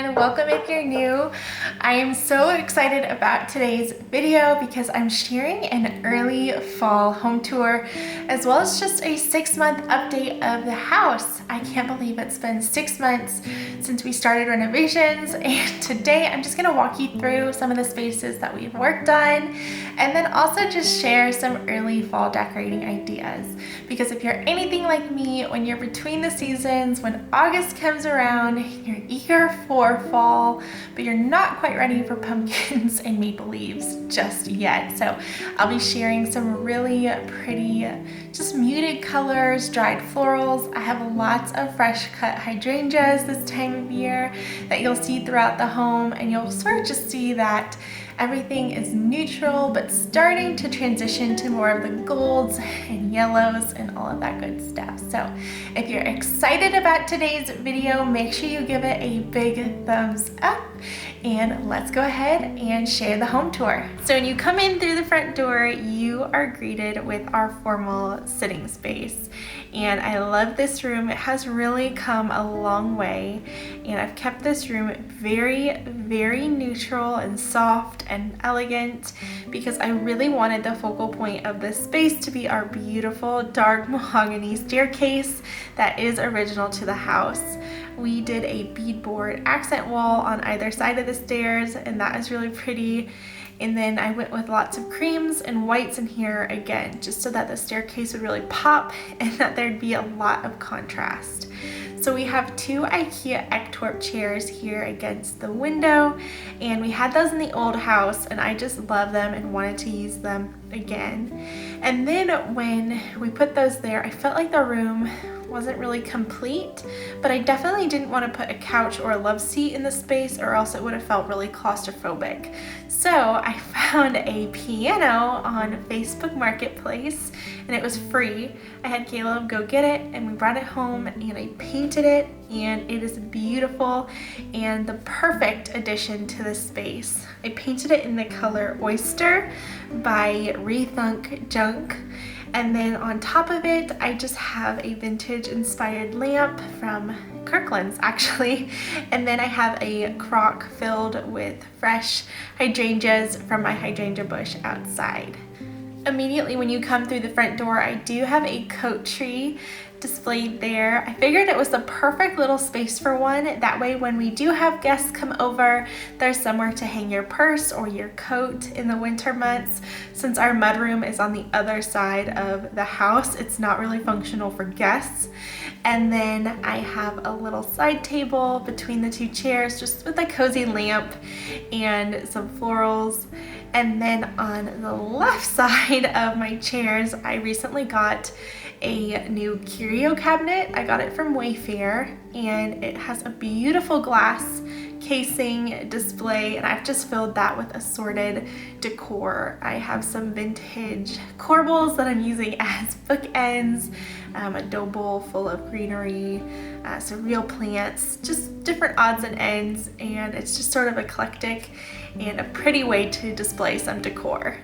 everyone, welcome if you're new. I am so excited about today's video because I'm sharing an early fall home tour as well as just a 6-month update of the house. I can't believe it's been 6 months since we started renovations, and today I'm just gonna walk you through some of the spaces that we've worked on and then also just share some early fall decorating ideas. Because if you're anything like me, when you're between the seasons, when August comes around, you're eager for fall, but you're not quite ready for pumpkins and maple leaves just yet. So I'll be sharing some really pretty, just muted colors, dried florals. I have lots of fresh cut hydrangeas this time of year that you'll see throughout the home, and you'll sort of just see that everything is neutral, but starting to transition to more of the golds and yellows and all of that good stuff. So if you're excited about today's video, make sure you give it a big thumbs up, and let's go ahead and share the home tour. So when you come in through the front door, you are greeted with our formal sitting space. And I love this room. It has really come a long way, and I've kept this room very, very neutral and soft and elegant because I really wanted the focal point of this space to be our beautiful dark mahogany staircase that is original to the house. We did a beadboard accent wall on either side of the stairs, and that is really pretty. And then I went with lots of creams and whites in here again, just so that the staircase would really pop and that there'd be a lot of contrast. So we have 2 Ikea Ektorp chairs here against the window, and we had those in the old house and I just love them and wanted to use them again. And then when we put those there, I felt like the room wasn't really complete, but I definitely didn't want to put a couch or a love seat in the space, or else it would have felt really claustrophobic. So I found a piano on Facebook Marketplace, and it was free. I had Caleb go get it, and we brought it home, and I painted it, and it is beautiful and the perfect addition to the space. I painted it in the color Oyster by Rethunk Junk. And then on top of it, I just have a vintage inspired lamp from Kirkland's actually. And then I have a crock filled with fresh hydrangeas from my hydrangea bush outside. Immediately when you come through the front door, I do have a coat tree displayed there. I figured it was the perfect little space for one. That way when we do have guests come over, there's somewhere to hang your purse or your coat in the winter months. Since our mudroom is on the other side of the house, it's not really functional for guests. And then I have a little side table between the 2 chairs just with a cozy lamp and some florals. And then on the left side of my chairs, I recently got a new Curio Cabinet. I got it from Wayfair, and it has a beautiful glass casing display, and I've just filled that with assorted decor. I have some vintage corbels that I'm using as bookends, a dough bowl full of greenery, some real plants, just different odds and ends, and it's just sort of eclectic and a pretty way to display some decor.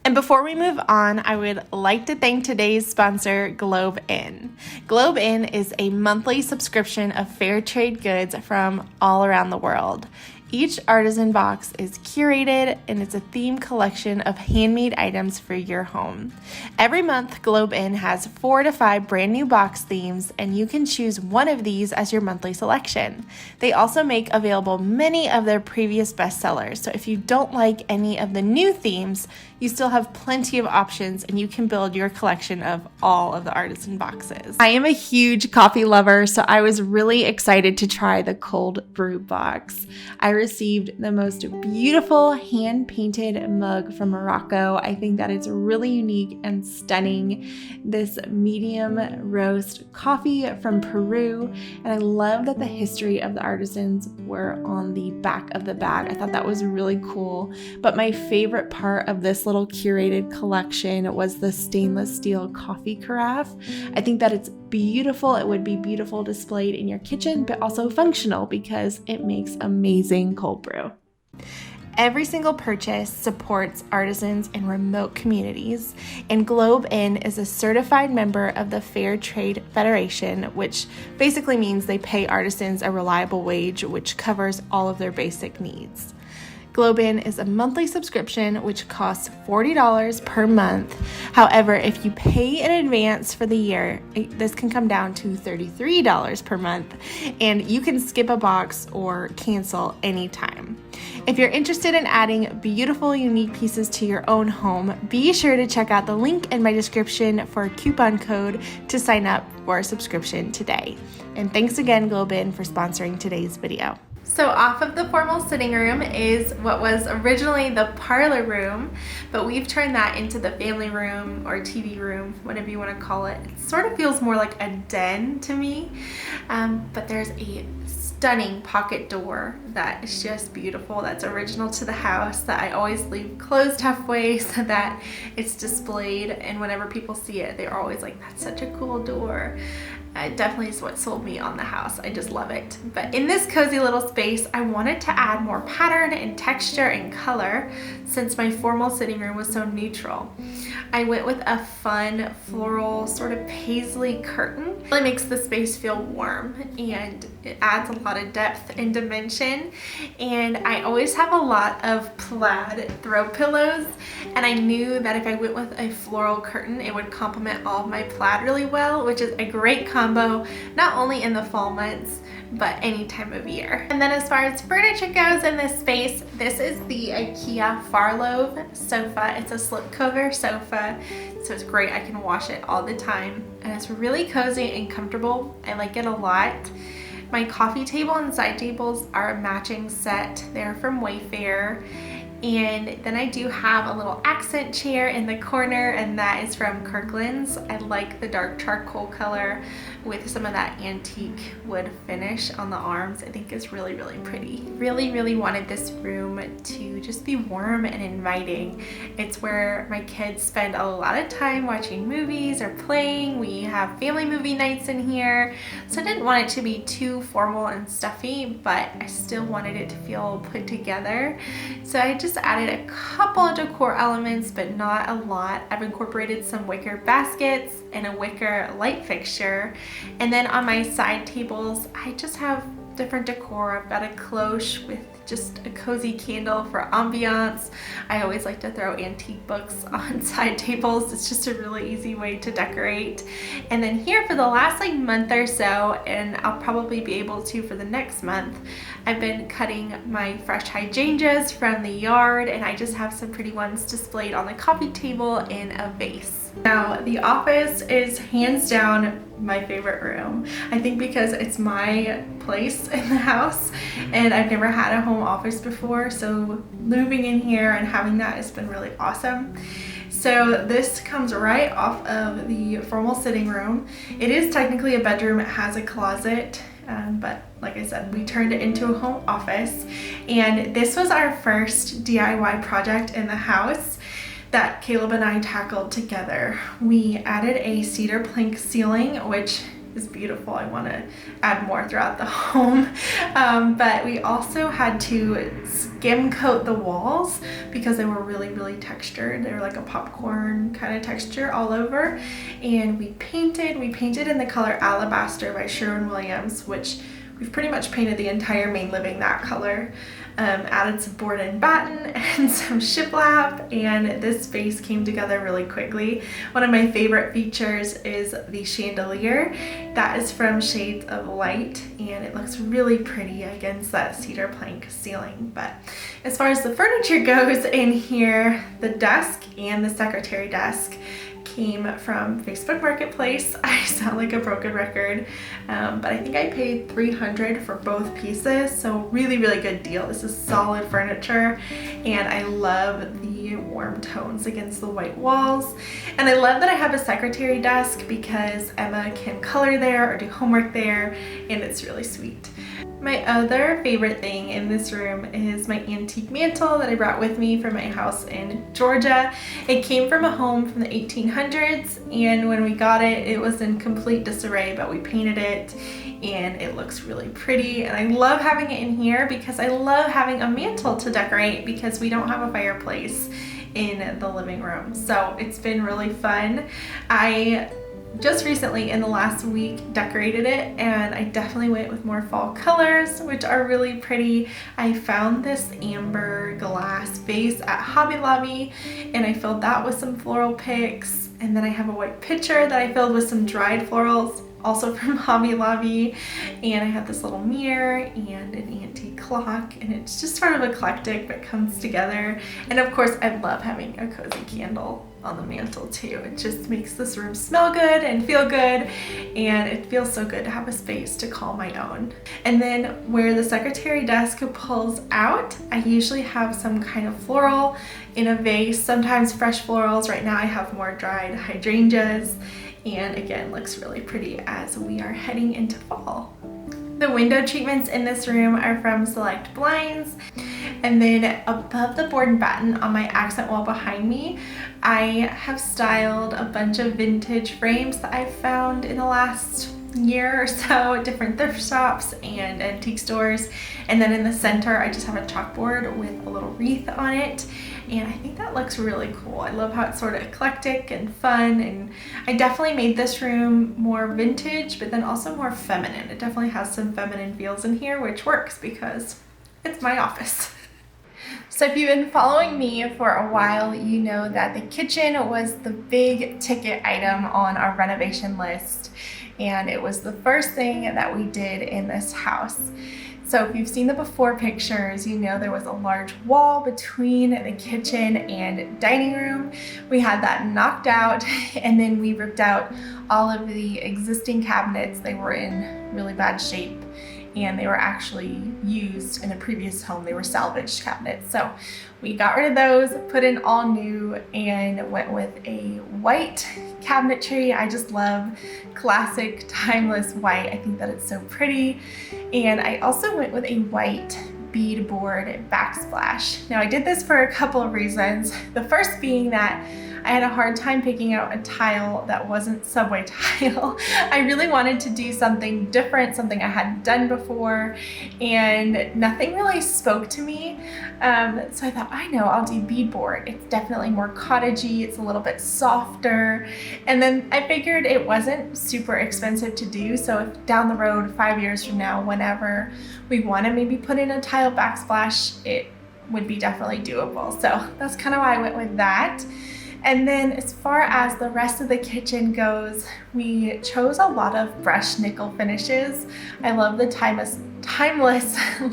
And before we move on, I would like to thank today's sponsor, Globe Inn. Globe Inn is a monthly subscription of fair trade goods from all around the world. Each artisan box is curated, and it's a themed collection of handmade items for your home. Every month, Globe Inn has 4 to 5 brand new box themes, and you can choose one of these as your monthly selection. They also make available many of their previous bestsellers, so if you don't like any of the new themes, you still have plenty of options, and you can build your collection of all of the artisan boxes. I am a huge coffee lover, so I was really excited to try the cold brew box. I received the most beautiful hand-painted mug from Morocco. I think that it's really unique and stunning. This medium roast coffee from Peru, and I love that the history of the artisans were on the back of the bag. I thought that was really cool. But my favorite part of this little curated collection was the stainless steel coffee carafe. I think that it's beautiful. It would be beautiful displayed in your kitchen, but also functional because it makes amazing cold brew. Every single purchase supports artisans in remote communities, and Globe Inn is a certified member of the Fair Trade Federation, which basically means they pay artisans a reliable wage, which covers all of their basic needs. Globe Inn is a monthly subscription which costs $40 per month. However, if you pay in advance for the year, this can come down to $33 per month, and you can skip a box or cancel anytime. If you're interested in adding beautiful, unique pieces to your own home, be sure to check out the link in my description for a coupon code to sign up for a subscription today. And thanks again, Globe Inn, for sponsoring today's video. So off of the formal sitting room is what was originally the parlor room, but we've turned that into the family room or TV room, whatever you want to call it. It sort of feels more like a den to me, but there's a stunning pocket door that is just beautiful. That's original to the house, that I always leave closed halfway so that it's displayed, and whenever people see it, they're always like, that's such a cool door. It definitely is what sold me on the house. I just love it. But in this cozy little space, I wanted to add more pattern and texture and color since my formal sitting room was so neutral. I went with a fun floral sort of paisley curtain. It really makes the space feel warm, and it adds a lot of depth and dimension. And I always have a lot of plaid throw pillows, and I knew that if I went with a floral curtain, it would complement all of my plaid really well, which is a great combo, not only in the fall months, but any time of year. And then as far as furniture goes in this space, this is the Ikea Farlow sofa. It's a slipcover sofa, so it's great. I can wash it all the time, and it's really cozy and comfortable. I like it a lot. My coffee table and side tables are a matching set. They're from Wayfair. And then I do have a little accent chair in the corner, and that is from Kirkland's. I like the dark charcoal color with some of that antique wood finish on the arms. I think it's really, really pretty. Really wanted this room to just be warm and inviting. It's where my kids spend a lot of time watching movies or playing. We have family movie nights in here, so I didn't want it to be too formal and stuffy, but I still wanted it to feel put together. So I just added a couple of decor elements, but not a lot. I've incorporated some wicker baskets and a wicker light fixture. And then on my side tables, I just have different decor. I've got a cloche with just a cozy candle for ambiance. I always like to throw antique books on side tables. It's just a really easy way to decorate. And then here for the last like month or so, and I'll probably be able to for the next month, I've been cutting my fresh hydrangeas from the yard, and I just have some pretty ones displayed on the coffee table in a vase. Now, the office is hands down my favorite room. I think because it's my place in the house, and I've never had a home office before, so moving in here and having that has been really awesome. So this comes right off of the formal sitting room. It is technically a bedroom. It has a closet, but like I said, we turned it into a home office, and this was our first DIY project in the house that Caleb and I tackled together. We added a cedar plank ceiling, which is beautiful. I want to add more throughout the home, but we also had to skim coat the walls because they were really textured. They were like a popcorn kind of texture all over, and we painted in the color Alabaster by Sherwin-Williams, which we've pretty much painted the entire main living that color. Added some board and batten and some shiplap, and this space came together really quickly. One of my favorite features is the chandelier. That is from Shades of Light, and it looks really pretty against that cedar plank ceiling. But as far as the furniture goes in here, the desk and the secretary desk came from Facebook Marketplace. I sound like a broken record, but I think I paid $300 for both pieces, so really good deal. This is solid furniture, and I love the really warm tones against the white walls. And I love that I have a secretary desk because Emma can color there or do homework there, and it's really sweet. My other favorite thing in this room is my antique mantle that I brought with me from my house in Georgia. It came from a home from the 1800s, and when we got it, it was in complete disarray, but we painted it and it looks really pretty. And I love having it in here because I love having a mantle to decorate because we don't have a fireplace in the living room. So it's been really fun. I just recently in the last week decorated it, and I definitely went with more fall colors, which are really pretty. I found this amber glass vase at Hobby Lobby and I filled that with some floral picks, and then I have a white pitcher that I filled with some dried florals, also from Hobby Lobby, and I have this little mirror and an antique clock, and it's just sort of eclectic but comes together. And of course I love having a cozy candle on the mantle too. It just makes this room smell good and feel good, and it feels so good to have a space to call my own. And then where the secretary desk pulls out, I usually have some kind of floral in a vase, sometimes fresh florals. Right now I have more dried hydrangeas, and again, looks really pretty as we are heading into fall. The window treatments in this room are from Select Blinds. And then above the board and batten on my accent wall behind me, I have styled a bunch of vintage frames that I've found in the last year or so at different thrift shops and antique stores. And then in the center, I just have a chalkboard with a little wreath on it. And I think that looks really cool. I love how it's sort of eclectic and fun, and I definitely made this room more vintage, but then also more feminine. It definitely has some feminine feels in here, which works because it's my office. So if you've been following me for a while, you know that the kitchen was the big ticket item on our renovation list, and it was the first thing that we did in this house. So if you've seen the before pictures, you know there was a large wall between the kitchen and dining room. We had that knocked out, and then we ripped out all of the existing cabinets. They were in really bad shape, and they were actually used in a previous home. They were salvaged cabinets. So we got rid of those, put in all new, and went with a white cabinetry. I just love classic, timeless white. I think that it's so pretty. And I also went with a white beadboard backsplash. Now I did this for a couple of reasons. The first being that I had a hard time picking out a tile that wasn't subway tile. I really wanted to do something different, something I hadn't done before, and nothing really spoke to me. So I thought, I know, I'll do beadboard. It's definitely more cottagey, it's a little bit softer. And then I figured it wasn't super expensive to do, so if down the road, 5 years from now, whenever we want to maybe put in a tile backsplash, it would be definitely doable. So that's kind of why I went with that. And then as far as the rest of the kitchen goes, we chose a lot of brushed nickel finishes. I love the timeless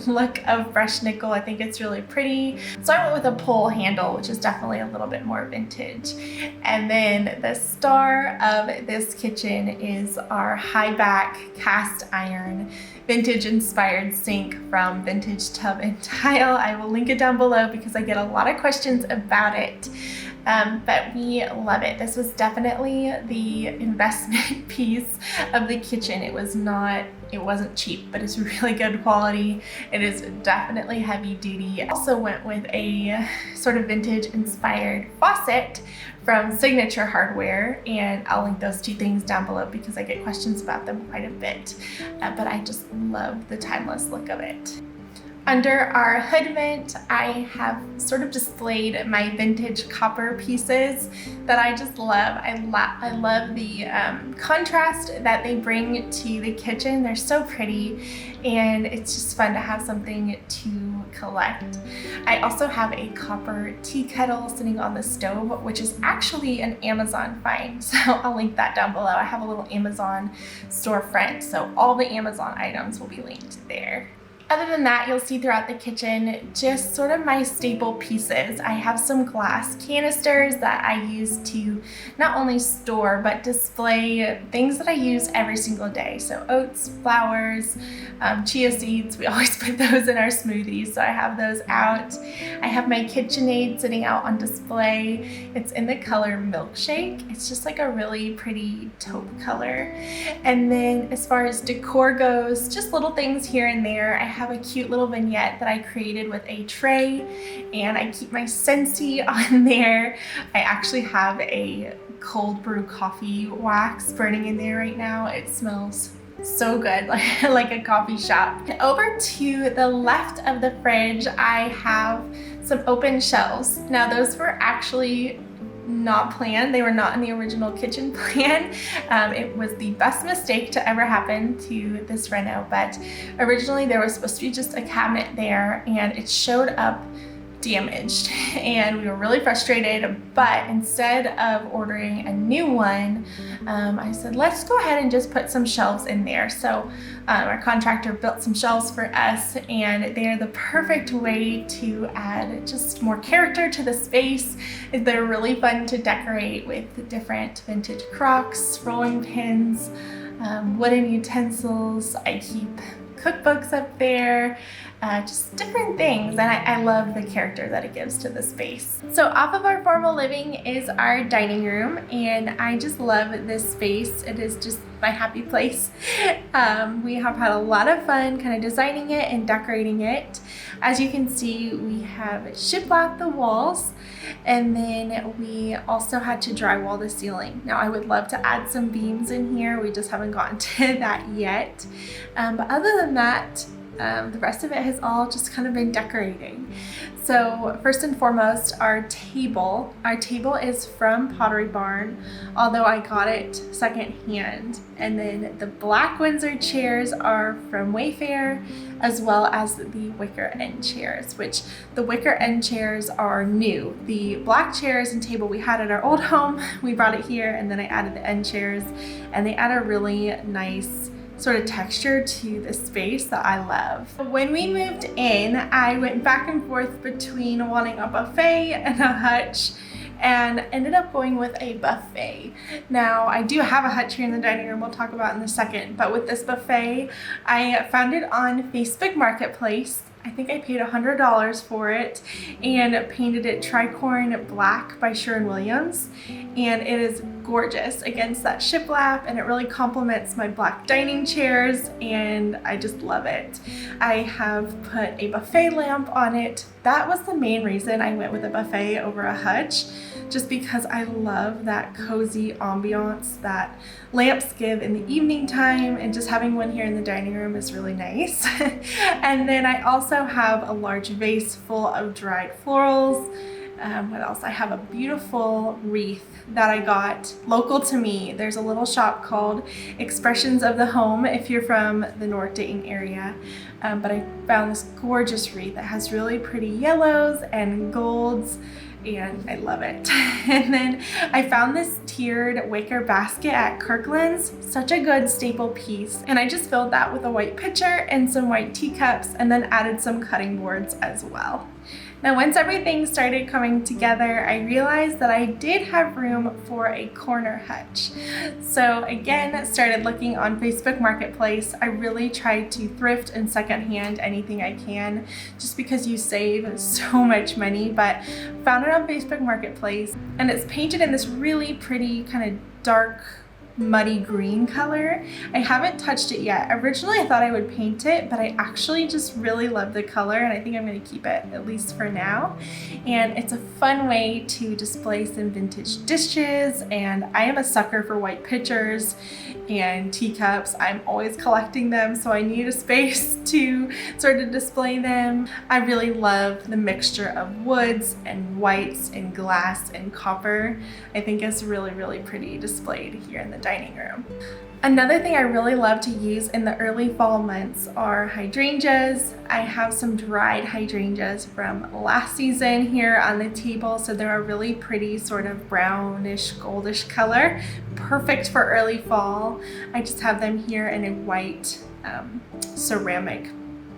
look of brushed nickel. I think it's really pretty. So I went with a pull handle, which is definitely a little bit more vintage. And then the star of this kitchen is our high back cast iron vintage inspired sink from Vintage Tub and Tile. I will link it down below because I get a lot of questions about it. But we love it. This was definitely the investment piece of the kitchen. It wasn't cheap, but it's really good quality. It is definitely heavy duty. I also went with a sort of vintage inspired faucet from Signature Hardware, and I'll link those two things down below because I get questions about them quite a bit. But I just love the timeless look of it. Under our hood vent, I have sort of displayed my vintage copper pieces that I just love. I love the contrast that they bring to the kitchen. They're so pretty, and it's just fun to have something to collect. I also have a copper tea kettle sitting on the stove, which is actually an Amazon find, so I'll link that down below. I have a little Amazon storefront, so all the Amazon items will be linked there. Other than that, you'll see throughout the kitchen just sort of my staple pieces. I have some glass canisters that I use to not only store but display things that I use every single day. So oats, flours, chia seeds, we always put those in our smoothies, so I have those out. I have my KitchenAid sitting out on display. It's in the color Milkshake. It's just like a really pretty taupe color. And then as far as decor goes, just little things here and there. I have a cute little vignette that I created with a tray, and I keep my Scentsy on there. I actually have a cold brew coffee wax burning in there right now. It smells so good, like a coffee shop. Over to the left of the fridge, I have some open shelves. Now those were actually not planned. They were not in the original kitchen plan. It was the best mistake to ever happen to this reno, but originally there was supposed to be just a cabinet there, and it showed up damaged, and we were really frustrated. But instead of ordering a new one, I said, let's go ahead and just put some shelves in there. So our contractor built some shelves for us, and they're the perfect way to add just more character to the space. They're really fun to decorate with different vintage crocks, rolling pins, wooden utensils. I keep cookbooks up there, just different things, and I love the character that it gives to the space. So off of our formal living is our dining room, and I just love this space. It is just my happy place. We have had a lot of fun kind of designing it and decorating it. As you can see, we have shiplaped the walls, and then we also had to drywall the ceiling. Now I would love to add some beams in here. We just haven't gotten to that yet. But other than that, the rest of it has all just kind of been decorating. So first and foremost, our table. Our table is from Pottery Barn, although I got it secondhand. And then the black Windsor chairs are from Wayfair, as well as the wicker end chairs, which the wicker end chairs are new. The black chairs and table we had at our old home, we brought it here, and then I added the end chairs, and they add a really nice sort of texture to the space that I love. When we moved in, I went back and forth between wanting a buffet and a hutch, and ended up going with a buffet. Now I do have a hutch here in the dining room we'll talk about in a second, but with this buffet, I found it on Facebook Marketplace. I think I paid $100 for it, and painted it tricorn black by Sherwin-Williams, and it is gorgeous against that shiplap, and it really complements my black dining chairs, and I just love it. I have put a buffet lamp on it. That was the main reason I went with a buffet over a hutch, just because I love that cozy ambiance that lamps give in the evening time, and just having one here in the dining room is really nice. And then I also have a large vase full of dried florals. What else? I have a beautiful wreath that I got local to me. There's a little shop called Expressions of the Home if you're from the North Dayton area. But I found this gorgeous wreath that has really pretty yellows and golds, and I love it. And then I found this tiered wicker basket at Kirkland's, such a good staple piece, and I just filled that with a white pitcher and some white teacups, and then added some cutting boards as well. Now once everything started coming together, I realized that I did have room for a corner hutch. So again, started looking on Facebook Marketplace. I really tried to thrift and secondhand anything I can, just because you save so much money, but found it on Facebook Marketplace, and it's painted in this really pretty kind of dark muddy green color. I haven't touched it yet. Originally I thought I would paint it, but I actually just really love the color, and I think I'm going to keep it, at least for now. And it's a fun way to display some vintage dishes, and I am a sucker for white pitchers and teacups. I'm always collecting them, so I need a space to sort of display them. I really love the mixture of woods and whites and glass and copper. I think it's really, really pretty displayed here in the dining room. Another thing I really love to use in the early fall months are hydrangeas. I have some dried hydrangeas from last season here on the table, so they're a really pretty sort of brownish goldish color, perfect for early fall. I just have them here in a white ceramic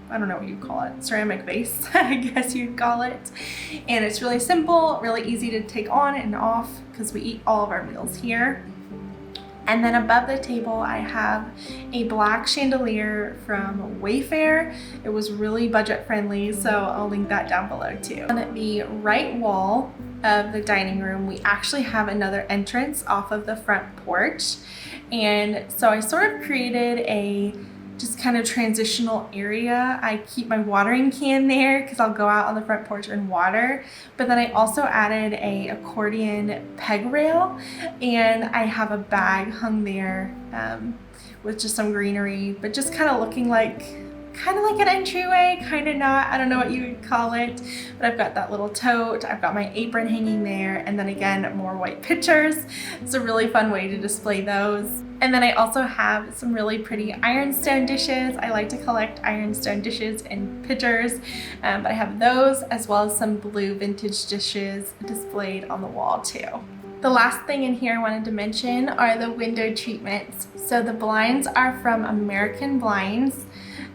I don't know what you'd call it, ceramic vase, I guess you'd call it. And it's really simple, really easy to take on and off because we eat all of our meals here. And then above the table, I have a black chandelier from Wayfair. It was really budget friendly, so I'll link that down below too. On the right wall of the dining room, we actually have another entrance off of the front porch. And so I sort of created a just kind of transitional area. I keep my watering can there because I'll go out on the front porch and water, but then I also added a accordion peg rail, and I have a bag hung there with just some greenery, but just kind of looking like an entryway, kind of not, I don't know what you would call it, but I've got that little tote, I've got my apron hanging there, and then again, more white pitchers. It's a really fun way to display those. And then I also have some really pretty ironstone dishes. I like to collect ironstone dishes and pitchers, but I have those as well as some blue vintage dishes displayed on the wall too. The last thing in here I wanted to mention are the window treatments. So the blinds are from American Blinds.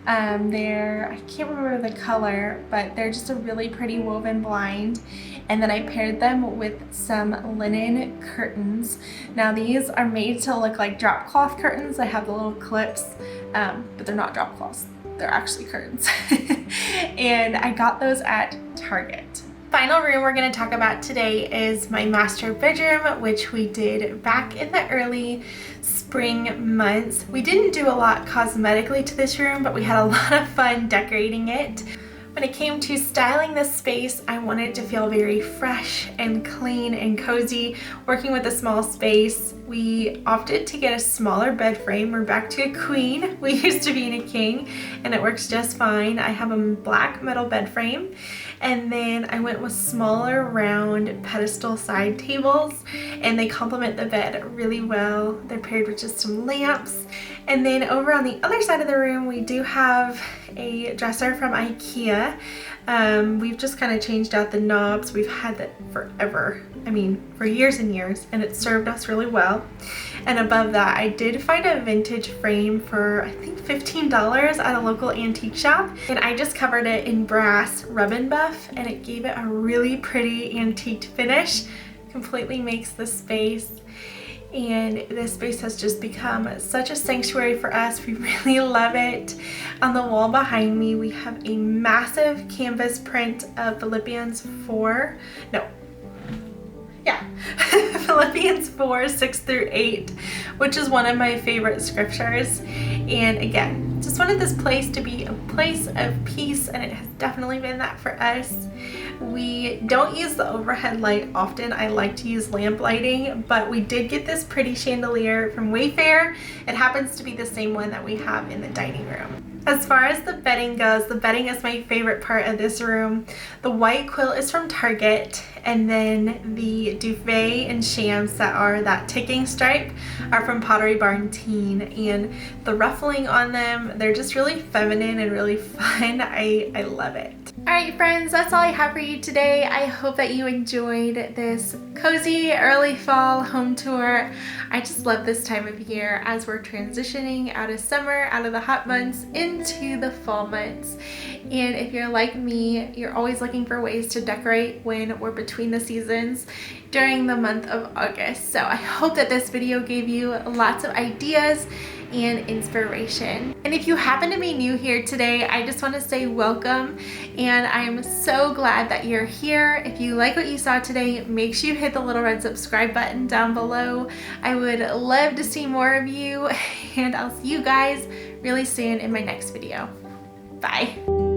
I can't remember the color, but they're just a really pretty woven blind. And then I paired them with some linen curtains. Now these are made to look like drop cloth curtains. I have the little clips, but they're not drop cloths. They're actually curtains. And I got those at Target. Final room we're going to talk about today is my master bedroom, which we did back in the early spring months. We didn't do a lot cosmetically to this room, but we had a lot of fun decorating it. When it came to styling this space, I wanted it to feel very fresh and clean and cozy. Working with a small space, we opted to get a smaller bed frame. We're back to a queen. We used to be in a king, and it works just fine. I have a black metal bed frame, and then I went with smaller round pedestal side tables, and they complement the bed really well. They're paired with just some lamps. And then over on the other side of the room, we do have a dresser from Ikea. We've just kind of changed out the knobs. We've had that forever. I mean, for years and years, and it served us really well. And above that, I did find a vintage frame for, I think, $15 at a local antique shop. And I just covered it in brass rub and buff, and it gave it a really pretty antique finish. Completely makes the space. And this space has just become such a sanctuary for us. We really love it. On the wall behind me, we have a massive canvas print of Philippians 4, Philippians 4, 6 through 8, which is one of my favorite scriptures. And again, just wanted this place to be a place of peace, and it has definitely been that for us. We don't use the overhead light often. I like to use lamp lighting, but we did get this pretty chandelier from Wayfair. It happens to be the same one that we have in the dining room. As far as the bedding goes, the bedding is my favorite part of this room. The white quilt is from Target, and then the duvet and shams that are that ticking stripe are from Pottery Barn Teen, and the ruffling on them, they're just really feminine and really fun. I love it. Alright friends, that's all I have for you today. I hope that you enjoyed this cozy early fall home tour. I just love this time of year as we're transitioning out of summer, out of the hot months, into the fall months. And if you're like me, you're always looking for ways to decorate when we're between the seasons during the month of August. So I hope that this video gave you lots of ideas and inspiration. And if you happen to be new here today, I just want to say welcome, and I am so glad that you're here. If you like what you saw today, make sure you hit the little red subscribe button down below. I would love to see more of you, and I'll see you guys really soon in my next video. Bye.